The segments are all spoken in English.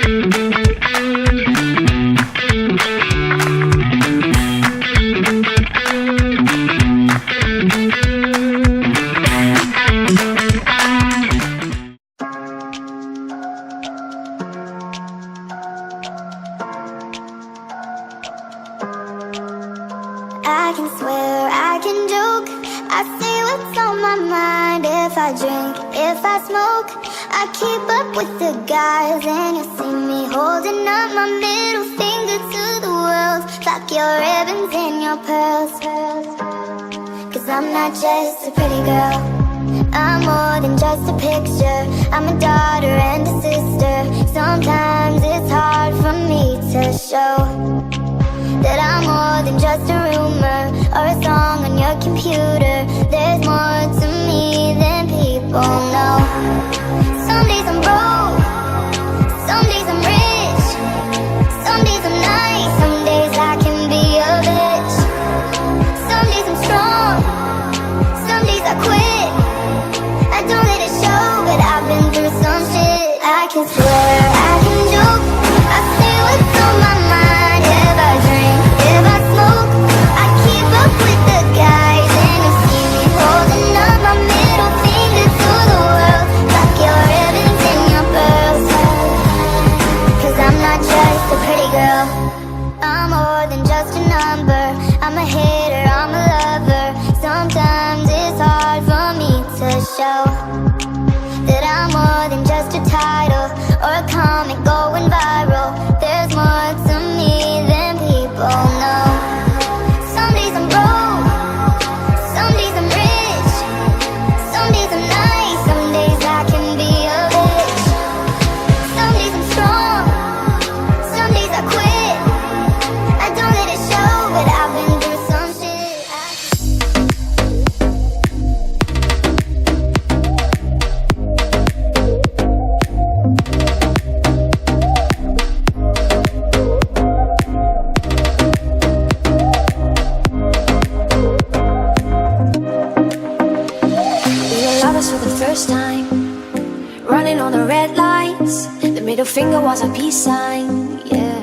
I can swear, I can joke, I say what's on my mind. If I drink, if I smoke, I keep up with the guys. And you'll see me holding up my middle finger to the world. Fuck your ribbons and your pearls. Cause I'm not just a pretty girl, I'm more than just a picture. I'm a daughter and a sister. Sometimes it's hard for me to show that I'm more than just a rumor or a song on your computer. There's more to me than people know. Some days I'm broke, some days I'm rich, some days I'm nice, some days I can be a bitch. Some days I'm strong, some days I quit. I don't let it show, but I've been through some shit. I can swear, I can joke, I say what's on my mind. If I drink, if I smoke, I keep up with the guys. And you see me holding up my middle finger to the world. Fuck your ribbons and your pearls. Cause I'm not just a pretty girl, I'm more than just a number. I'm a hater, I'm a lover. Sometimes it's hard for me to show that I'm more than just a title or a comic going viral. There's more to me than people know. Some days I'm broke, some days I'm rich, some days I'm nice, some days I can be a bitch. Some days I'm strong, some days I quit. I don't let it show, but I've been through some shit. For the first time, running on the red lights. The middle finger was a peace sign, yeah.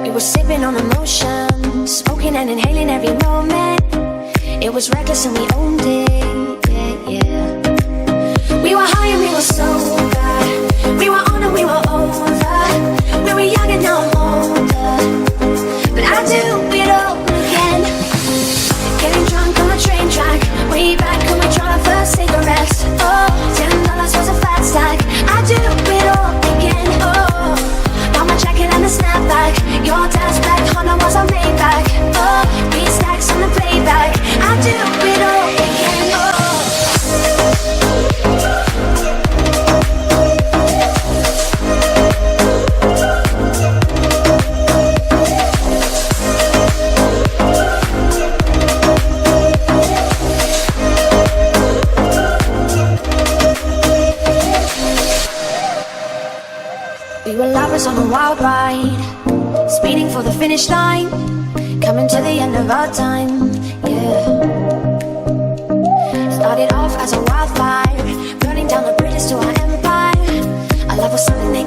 We were sipping on emotion, smoking and inhaling every moment. It was reckless and we owned it, yeah, yeah. We were high and we were sober, we were on and we were over. We were young and now I'm older, but I do it all again. Getting drunk on the train track, way back when we tried our first cigarettes. Oh, $10 was a fat stack. I do it all again. Oh, got my jacket and a snapback. Your dad's black Honda was a Maybach. Oh, beat stacks on the playback. I do it all again. Oh. We were lovers on a wild ride, speeding for the finish line, coming to the end of our time, yeah. Started off as a wildfire, burning down the bridges to our empire. Our love was something they